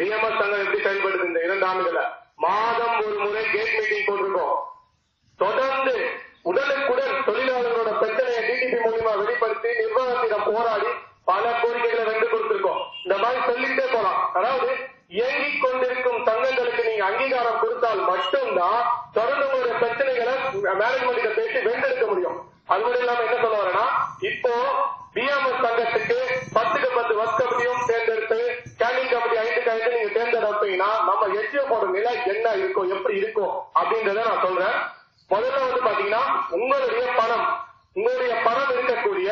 BMS சங்கம் எப்படி செயல்படுது இந்த 2 ஆண்டுகள மாதம் ஒரு முறை கேட் மீட்டிங் போட்டிருக்கோம். தொடர்ந்து உடனுக்குடன் தொழிலாளர்களோட பிரச்சனையை டிடிபி மூலியமா வெளிப்படுத்தி நிர்வாகத்திடம் போராடி பல கோரிக்கைகளை வென்று கொடுத்திருக்கோம். இந்த மாதிரி சொல்லிட்டே போலாம். அதாவது இயங்கிக் கொண்டிருக்கும் சங்கங்களுக்கு நீங்க அங்கீகாரம் கொடுத்தால் மட்டும்தான் தொடர்ந்து உங்களுடைய பிரச்சனைகளை மேனேஜ்மெண்ட் பேசி வென்றெடுக்க முடியும். அது மட்டும் இல்லாம என்ன சொல்ல வரேன்னா, இப்போ பிஎம்எஸ் சங்கத்துக்கு 10க்கு 10 ஒர்க் கமிட்டியும் தேர்ந்தெடுத்து ஸ்டாண்டிங் கமிட்டி 5க்கு 5 நீங்க தேர்ந்தெடுப்பீங்கன்னா நம்ம எஸ்டிஎஃபோட நிலை என்ன இருக்கும், எப்படி இருக்கும் அப்படின்றத நான் சொல்றேன். முதல்ல பாத்தீங்கன்னா உங்களுடைய பணம் இருக்கக்கூடிய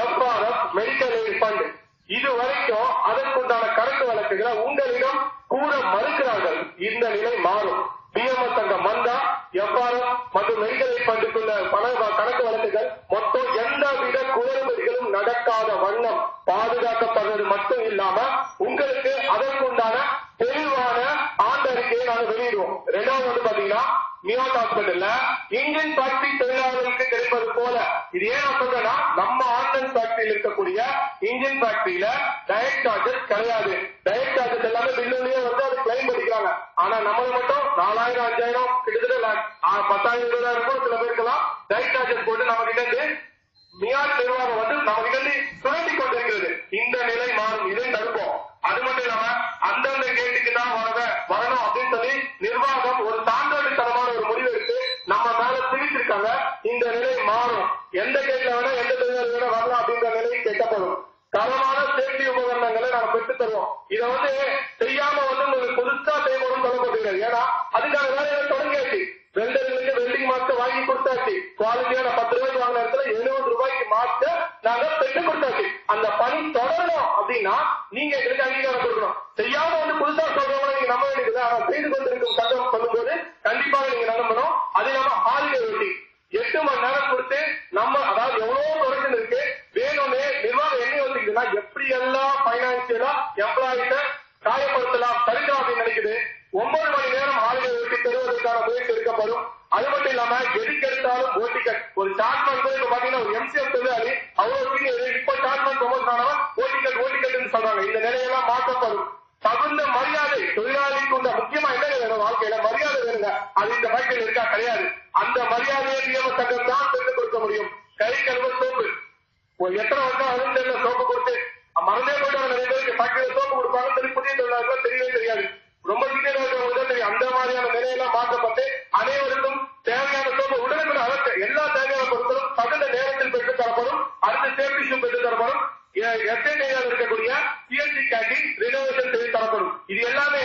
எஃப்ஆர்எஃப் மெடிக்கல் எய்ட் ஃபண்ட் இது வரைக்கும் அதற்குண்டான கணக்கு வழக்குகளை உங்களிடம் கூற மறுக்கிறார்கள். இந்த நிலை மாறும். பிஎம்எஸ் சங்கம் வந்தா எஃப்ஆர்எஃப் மற்றும் மெடிக்கல் எய்ட் ஃபண்டுக்குள்ள கணக்கு வழக்குகள் மொத்தம் எந்தவித குளறுபடிகளும் நடக்காத வண்ணம் பாதுகாக்கப்படுறது மட்டும் இல்லாம உங்களுக்கு அதற்குண்டான தெளிவான ஆண்டறிக்கையை நாங்கள் வெளியிடுவோம். 2வது பாத்தீங்கன்னா மியாட் ஹாஸ்பிட்டல்ல இன்ஜின் ஃபேக்டரி தொழிலாளர்களுக்கு கிடைப்பது போல, இது ஏன் நான் சொல்றேன்னா நம்ம ஆர்டினன்ஸ் ஃபேக்டரியில் இருக்கக்கூடிய இன்ஜின் ஃபேக்டரியில டைரக்ட் சார்ஜஸ் கிடையாது. டைரக்ட் சார்ஜஸ் எல்லாமே பில்லுலயே அது கிளைம் பண்ணிக்கிறாங்க. ஆனா நம்மள மட்டும் 4000 5000 கிட்டத்தட்ட 10,000 ரூபாய் இருக்கும். சில பேருக்கெல்லாம் டைரக்ட் சார்ஜஸ் போட்டு நம்ம கிட்ட இருந்து மியாட் நிர்வாகம் நம்ம கிட்ட இருந்து சுரண்டி கொண்டிருக்கிறது. இந்த நிலை மாறும். இதை தடுப்போம். அது மட்டும் இல்லாம அந்தந்த கேட்டுக்கு தான் வரணும் அப்படின்னு சொல்லி நிர்வாகம் ஒரு சான்றோடு தரமான ஒரு முடிவு எடுத்து நம்ம மேல திணிச்சிருக்காங்க. இந்த நிலை மாறும். எந்த கேட்ல வேணா எந்த தொழிலாளர் வேணா வரலாம் அப்படின்ற நிலை கேட்கப்படும். தரமான சேஃப்டி உபகரணங்களை நாங்க பெற்று தருவோம். இதை செய்யாம உங்களுக்கு புதுசா செய்யணும்னு சொல்லப்பட்டிருக்காரு. ஏன்னா அதுக்கான வேலையை தொடங்கியாச்சு. வெல்டர்களுக்கு வெல்டிங் மாஸ்க் வாங்கி கொடுத்தாச்சு. குவாலிட்டியான 10 ரூபாய்க்கு வாங்கின இடத்துல 70 ரூபாய்க்கு மாஸ்க் நாங்க பெற்று கொடுத்தாச்சு. அந்த பணி தொடரணும் அப்படின்னா நீங்க எங்களுக்கு அங்கீகாரம் கொடுக்கணும். செய்யாம புதுசா சொல்றவங்க நீங்க நம்ப வேண்டியது. ஆனா செய்து கொண்டிருக்கும் சட்டம் சொல்லும்போது கண்டிப்பாக நீங்க நம்பணும். அது இல்லாம ஹாலிடே ரொட்டி 8 மணி நேரம் கொடுத்து நம்ம அதாவது எவ்வளவு தொடர்ந்து இருக்கு வேணும்னு நிர்வாகம் என்ன யோசிக்குதுன்னா எப்படி எல்லாம் பைனான்சியலா எம்ப்ளாயிஸ காயப்படுத்தலாம் தடுக்கலாம் அப்படின்னு நினைக்குது. 9 மணி நேரம் ஹாலிடே ரொட்டி தருவதற்கான முயற்சி எடுக்கப்படும். அது மட்டும் இல்லாம எதுக்கு எடுத்தாலும் ஓட்டிக்கட் ஒரு சார்ட்மேன் கூட இப்ப பாத்தீங்கன்னா ஒரு எம்சிஎஃப் தொழிலாளி அவ்வளவு இப்ப சார்ட்மேன் ப்ரொமோட் ஆனவன் ஓட்டிக்கட் சொல்றாங்க. இந்த நிலையெல்லாம் மாற்றப்படும். தகுந்த மரியாதை தொழிலாளிக்கு உள்ள முக்கியமா என்ன வேணும், வாழ்க்கையில மரியாதை வேணுங்க. அது இந்த ஃபேக்டரியில் இருக்கா? கிடையாது. அந்த மரியாதையை பிஎம்எஸ் சங்கம் தான் பெற்றுக் கொடுக்க முடியும். கை கழுவ சோப்பு ஒரு எத்தனை வருஷம் அருந்தெல்ல சோப்பு கொடுத்து மறந்தே போயிட்டு நிறைய பேருக்கு ஃபேக்டரியில சோப்பு கொடுப்பாங்க. சரி, புதிய தொழிலாளர்கள் தெரியவே தெரியாது. ரொம்ப சீக்கிரம் இருக்கிறவங்களுக்கு தெரியும். அந்த மாதிரியான நிலையெல்லாம் மாற்றப்பட்டு அனைவருக்கும் தேவையான சோப்பு உடனுக்குடன் அதற்கு எல்லா தேவையான பொருட்களும் தகுந்த நேரத்தில் பெற்றுத் தரப்படும். அடுத்த சேஃப்டி ஷூ பெற்றுத் தரப்படும். எஸ்டேட் இருக்கக்கூடிய சிஎன்சி கேண்டீன் ரினோவேஷன் செய்து தரப்படும். இது எல்லாமே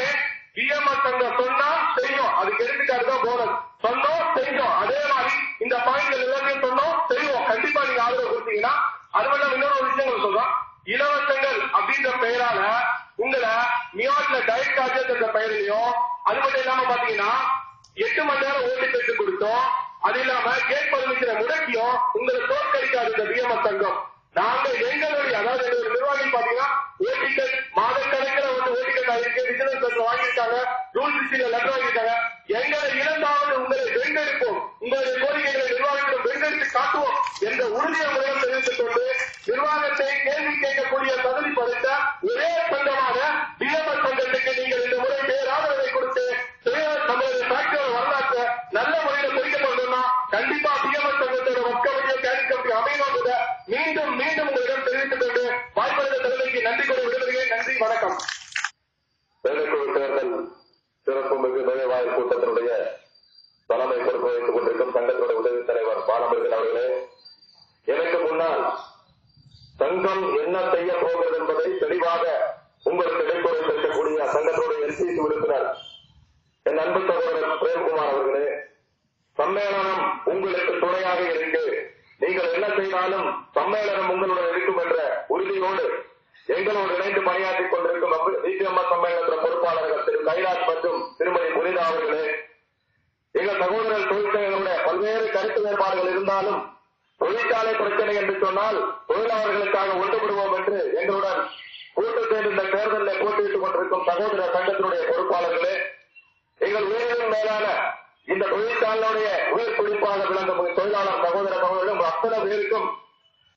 பிஎம்எஸ் சங்கம் சொன்னா செய்யும். அதுக்கு எடுத்துக்காட்டு தான் போனஸ். சொன்னோம் செய்யும். அதே மாதிரி இந்த பாயிண்ட்கள் எல்லாத்தையும் சொன்னோம் செய்வோம். கண்டிப்பா நீங்க ஆதரவு கொடுத்தீங்கன்னா அது மட்டும் இன்னொரு விஷயங்கள் சொல்றோம். இலவசங்கள் அப்படின்ற பெயரால உங்களை மியாட்ல டைரக்ட் சார்ஜஸ் என்ற பெயரையும் அது மட்டும் இல்லாம பாத்தீங்கன்னா 8 மணி நேரம் ஓட்டி பெற்றுக் கொடுத்தோம். அது இல்லாம கேட் பர்மிஷனை முடக்கியும் உங்களை தோற்கடிக்காது இந்த பிஎம்எஸ் சங்கம். நாங்க எங்களுடைய அதாவது எங்களுடைய நிர்வாகிகள் பாத்தீங்கன்னா ஓட்டிக்கல் மாதக்கணக்கில் ஓட்டிக்கல் இருக்கு, விஜிலன்ஸ் வாங்கியிருக்காங்க, ரூல் 60 லெட்டர் வாங்கியிருக்காங்க. எங்களை இழந்தாவது உங்களை வென்றெடுப்போம். உங்களுடைய கோரிக்கைகளை நிர்வாகத்திடம் வென்றெடுத்து காட்டுவோம் என்ற உறுதியை முறையில் தெரிவித்துக் கொண்டு நிர்வாகத்தை கேள்வி கேட்கக்கூடிய தகுதி படைத்த ஒரே சங்கமான பிஎம்எஸ் சங்கத்துக்கு நீங்கள் இந்த முறை பேராதரவை கொடுத்து நம்மளுடைய ஃபேக்டரியோட வரலாற்றை நல்ல முறையில் குறிக்கப்படணும்னா கண்டிப்பா பிஎம்எஸ் சங்கத்தோட ஒர்க் கமிட்டியோ கேண்டிங் கமிட்டி அமையணும். மீண்டும் மீண்டும் உங்களிடம் தெரிவித்துக் கொண்டு வாய்ப்பளித்த தலைமைக்கு நன்றி கூறி விடுகிறேன். நன்றி, வணக்கம். வேலைக்குழு தேர்தல் சிறப்பு மிகு நுழைவாயில் கூட்டத்தினுடைய தலைமை பொறுப்பு வைத்துக் கொண்டிருக்கும் சங்கத்தினுடைய உதவி தலைவர் பாலமுருகன் அவர்களே, எனக்கு முன்னால் சங்கம் என்ன செய்ய போகிறது என்பதை தெளிவாக உங்களுக்கு எடுத்துரைத்திருக்கக்கூடிய சங்கத்தினுடைய எல்சிசி உறுப்பினர் என் அன்பு சகோதரர் பிரேம்குமார் அவர்களே, சம்மேளனம் உங்களுக்கு துணையாக இருக்கு. நீங்கள் என்ன செய்தாலும் சம்மேளனம் உங்களுடன் இருக்கும் என்ற உறுதியோடு எங்களோடு இணைந்து பணியாற்றிக் கொண்டிருக்கும் பிஎம்எஸ் சம்மேளனத்தின் பொறுப்பாளர்கள் திரு கைலாஷ் மற்றும் திருமதி புனிதா அவர்களே, எங்கள் சகோதரர் தொழிற்சங்கங்களுடைய பல்வேறு கருத்து வேறுபாடுகள் இருந்தாலும் தொழிற்சாலை பிரச்சனை என்று சொன்னால் தொழிலாளர்களுக்காக ஒன்றுபடுவோம் என்று எங்களுடன் கூட்டு சேர்ந்து இந்த தேர்தலில் போட்டியிட்டுக் கொண்டிருக்கும் சகோதர சங்கத்தினுடைய பொறுப்பாளர்களே, எங்கள் உயிரினும் மேலான இந்த தொழிற்சாலையுடைய உயிர் குறிப்பாக விளங்கும் தொழிலாளர் சகோதர சகோதரர்களும் அத்தனை பேருக்கும்